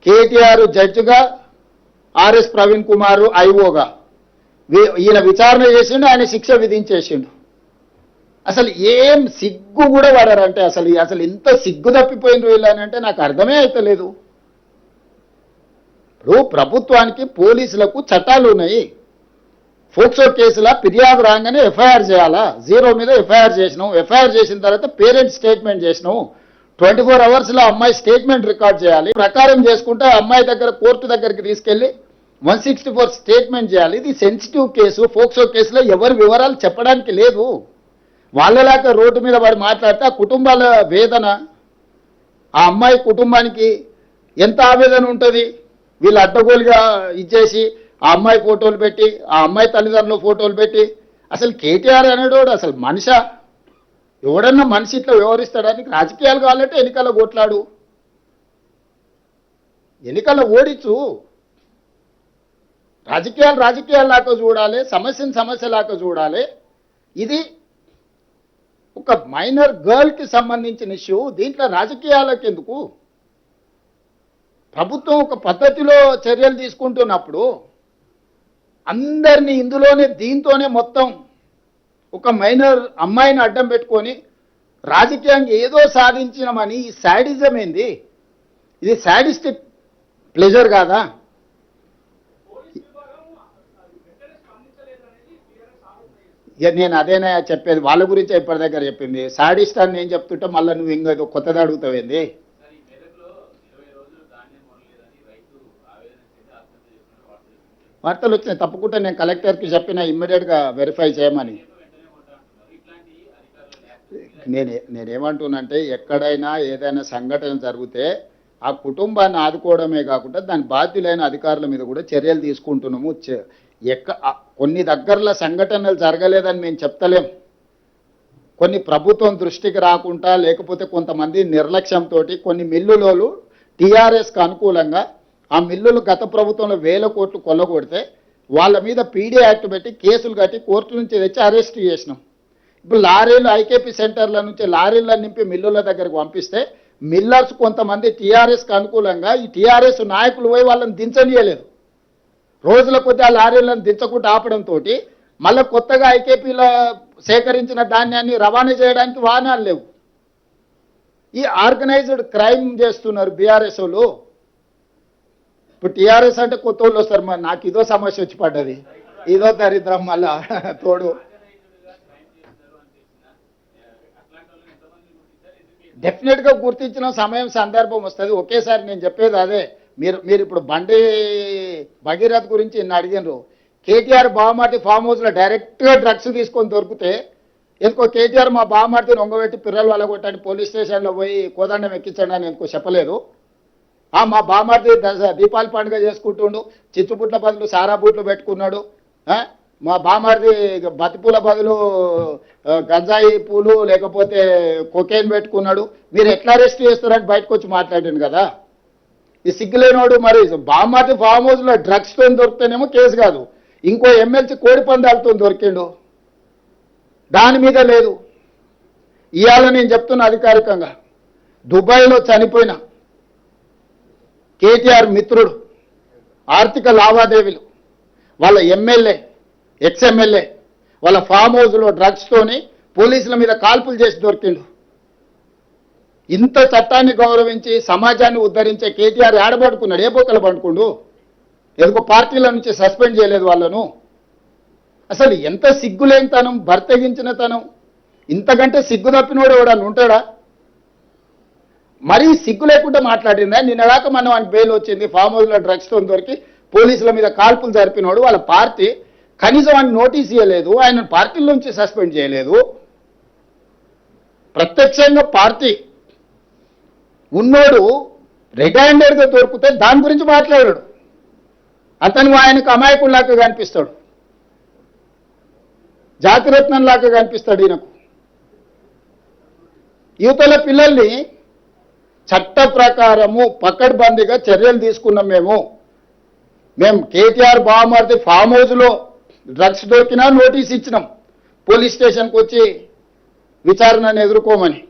కేటీఆర్ జడ్జిగా, ఆర్ఎస్ ప్రవీణ్ కుమార్ ఐఓగా ఈయన విచారణ చేసిండు, ఆయన శిక్ష విధించేసిండు. అసలు ఏం సిగ్గు కూడా పడరంటే అసలు ఇంత సిగ్గు తప్పిపోయిండ్రు వీళ్ళనంటే నాకు అర్థమే అవుతలేదు. ఇప్పుడు ప్రభుత్వానికి పోలీసులకు చట్టాలు ఉన్నాయి. ఫోక్సో కేసుల ఫిర్యాదు రాగానే ఎఫ్ఐఆర్ చేయాలా, 0 మీద ఎఫ్ఐఆర్ చేసినాం. ఎఫ్ఐఆర్ చేసిన తర్వాత పేరెంట్ స్టేట్మెంట్ చేసినాం. 24 అవర్స్లో అమ్మాయి స్టేట్మెంట్ రికార్డ్ చేయాలి. ప్రకారం చేసుకుంటే అమ్మాయి దగ్గర కోర్టు దగ్గరికి తీసుకెళ్లి 164 స్టేట్మెంట్ చేయాలి. ఇది సెన్సిటివ్ కేసు. ఫోక్సో కేసులో ఎవరి వివరాలు చెప్పడానికి లేదు. వాళ్ళలాగా రోడ్డు మీద వాడు మాట్లాడితే ఆ కుటుంబాల వేదన, ఆ అమ్మాయి కుటుంబానికి ఎంత ఆవేదన ఉంటుంది. వీళ్ళు అడ్డగోలుగా ఇచ్చేసి ఆ అమ్మాయి ఫోటోలు పెట్టి, ఆ అమ్మాయి తల్లిదండ్రుల ఫోటోలు పెట్టి, అసలు కేటీఆర్ అనేటోడు అసలు మనిషా? ఎవడన్నా మనిషి ఇట్లా వ్యవహరిస్తాడానికి? రాజకీయాలు కావాలంటే ఎన్నికల్లో కొట్లాడు, ఎన్నికల్లో ఓడించు. రాజకీయాల్లాగా చూడాలి, సమస్యను సమస్యలాగా చూడాలి. ఇది ఒక మైనర్ గర్ల్కి సంబంధించిన ఇష్యూ. దీంట్లో రాజకీయాలకు ఎందుకు? ప్రభుత్వం ఒక పద్ధతిలో చర్యలు తీసుకుంటున్నప్పుడు అందరినీ దీంతోనే మొత్తం ఒక మైనర్ అమ్మాయిని అడ్డం పెట్టుకొని రాజకీయంగా ఏదో సాధించినామని ఈ శాడిజం ఏంది? ఇది శాడిస్టిక్ ప్లెజర్ కాదా? నేను అదేనా చెప్పేది, వాళ్ళ గురించి ఇప్పటి దగ్గర చెప్పింది. శాడిస్ట్ అని నేను చెప్తుంటే మళ్ళీ నువ్వు ఇంకేదో కొత్తది అడుగుతావేంది? వార్తలు వచ్చినాయి, తప్పకుండా నేను కలెక్టర్కి చెప్పిన ఇమ్మీడియట్గా వెరిఫై చేయమని. నేనేమంటున్నానంటే ఎక్కడైనా ఏదైనా సంఘటన జరిగితే ఆ కుటుంబాన్ని ఆదుకోవడమే కాకుండా దాని బాధ్యులైన అధికారుల మీద కూడా చర్యలు తీసుకుంటున్నాము. కొన్ని దగ్గరలో సంఘటనలు జరగలేదని మేము చెప్తలేం. కొన్ని ప్రభుత్వం దృష్టికి రాకుండా లేకపోతే కొంతమంది నిర్లక్ష్యంతో కొన్ని మిల్లులోలు టీఆర్ఎస్కి అనుకూలంగా ఆ మిల్లులు గత ప్రభుత్వంలో 1000 కోట్లు కొల్లగొడితే వాళ్ళ మీద పీడీ యాక్ట్ పెట్టి కేసులు కట్టి కోర్టు నుంచి తెచ్చి అరెస్ట్ చేసినాం. ఇప్పుడు లారీలు ఐకేపీ సెంటర్ల నుంచి లారీలను నింపి మిల్లుల దగ్గరకు పంపిస్తే మిల్లర్స్ కొంతమంది టీఆర్ఎస్కి అనుకూలంగా ఈ టీఆర్ఎస్ నాయకులు పోయి వాళ్ళని దించనీయలేదు. రోజుల కొద్ది ఆ లారీలను దించకుండా ఆపడంతో మళ్ళీ కొత్తగా ఐకేపీలో సేకరించిన ధాన్యాన్ని రవాణా చేయడానికి వాహనాలు లేవు. ఈ ఆర్గనైజ్డ్ క్రైమ్ చేస్తున్నారు బీఆర్ఎస్ వాళ్ళు. ఇప్పుడు టీఆర్ఎస్ అంటే కొత్త వాళ్ళు వస్తారు. మరి నాకు ఇదో సమస్య వచ్చి పడ్డది, ఇదో దరిద్రం మళ్ళా తోడు. డెఫినెట్గా గుర్తించిన సమయం సందర్భం వస్తుంది. ఒకేసారి నేను చెప్పేది అదే. మీరు ఇప్పుడు బండి భగీరథ్ గురించి నిన్న అడిగినారు. కేటీఆర్ బావమార్తి ఫామ్ హౌస్లో డైరెక్ట్గా డ్రగ్స్ తీసుకొని దొరికితే ఎందుకో కేటీఆర్ మా బావమార్తిని ఒంగబెట్టి పిల్లలు వలగొట్టండి పోలీస్ స్టేషన్లో పోయి కోదండం ఎక్కించండి అని ఎందుకో చెప్పలేదు. మా బావమార్తి దీపావళి పండుగ చేసుకుంటుండు, చిచ్చుపుట్ల బదులు సారా బూట్లు పెట్టుకున్నాడు. మా బావమార్తి బతిపూల బదులు గంజాయి పూలు లేకపోతే కొకేన్ పెట్టుకున్నాడు. మీరు ఎట్లా అరెస్ట్ చేస్తారని బయటకు వచ్చి మాట్లాడాను కదా. ఈ సిగ్గులేనోడు మరి బావమార్తి ఫామ్ హౌస్లో డ్రగ్స్తో దొరికితేనేమో కేసు కాదు, ఇంకో ఎమ్మెల్సీ కోడి పందాలతో దొరికిండు, దాని మీద లేదు. ఇవాళ నేను చెప్తున్నా అధికారికంగా, దుబాయ్లో చనిపోయిన కేటీఆర్ మిత్రుడు ఆర్థిక లావాదేవీలు వాళ్ళ ఎమ్మెల్యే ఎక్స్ఎమ్మెల్యే వాళ్ళ ఫామ్ హౌస్లో డ్రగ్స్తోని పోలీసుల మీద కాల్పులు చేసి దొరికిండు. ఇంత చట్టాన్ని గౌరవించి సమాజాన్ని ఉద్ధరించే కేటీఆర్ ఏడబడుకున్నాడు, ఏ బొక్కలు పడుకుండు? ఎందుకో పార్టీల నుంచి సస్పెండ్ చేయలేదు వాళ్ళను. అసలు ఎంత సిగ్గులేనితనం, బర్తగించిన తనం. ఇంతకంటే సిగ్గు తప్పినోడు ఎవడన్నా ఉంటాడా? మరీ సిగ్గు లేకుండా మాట్లాడిందా? నిన్నదాకా మనం ఆయన బెయిల్ వచ్చింది, ఫామ్ హౌస్లో డ్రగ్స్తో దొరికి పోలీసుల మీద కాల్పులు జరిపినోడు వాళ్ళ పార్టీ కనీసం ఆయన నోటీస్ ఇవ్వలేదు, ఆయన పార్టీల నుంచి సస్పెండ్ చేయలేదు. ప్రత్యక్షంగా పార్టీ ఉన్నోడు రెడ్ హ్యాండెడ్గా దొరికితే దాని గురించి మాట్లాడాడు. అతను ఆయనకు అమాయకుల్లాగా కనిపిస్తాడు, జాతిరత్నంలాగా కనిపిస్తాడు. ఈయనకు యువతల పిల్లల్ని చట్ట ప్రకారము పకడ్బందీగా చర్యలు తీసుకున్నాం. మేము కేటీఆర్ బావమార్తి ఫామ్ హౌస్లో డ్రగ్స్ దొరికినా నోటీస్ ఇచ్చినాం, పోలీస్ స్టేషన్కి వచ్చి విచారణను ఎదుర్కోమని.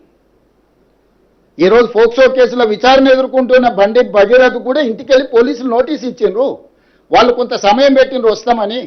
ఈరోజు ఫోక్సో కేసుల విచారణ ఎదుర్కొంటున్న బండి భగీరథ్ కూడా ఇంటికి వెళ్ళి పోలీసులు నోటీస్ ఇచ్చిండ్రు. వాళ్ళు కొంత సమయం పెట్టిండ్రు వస్తామని.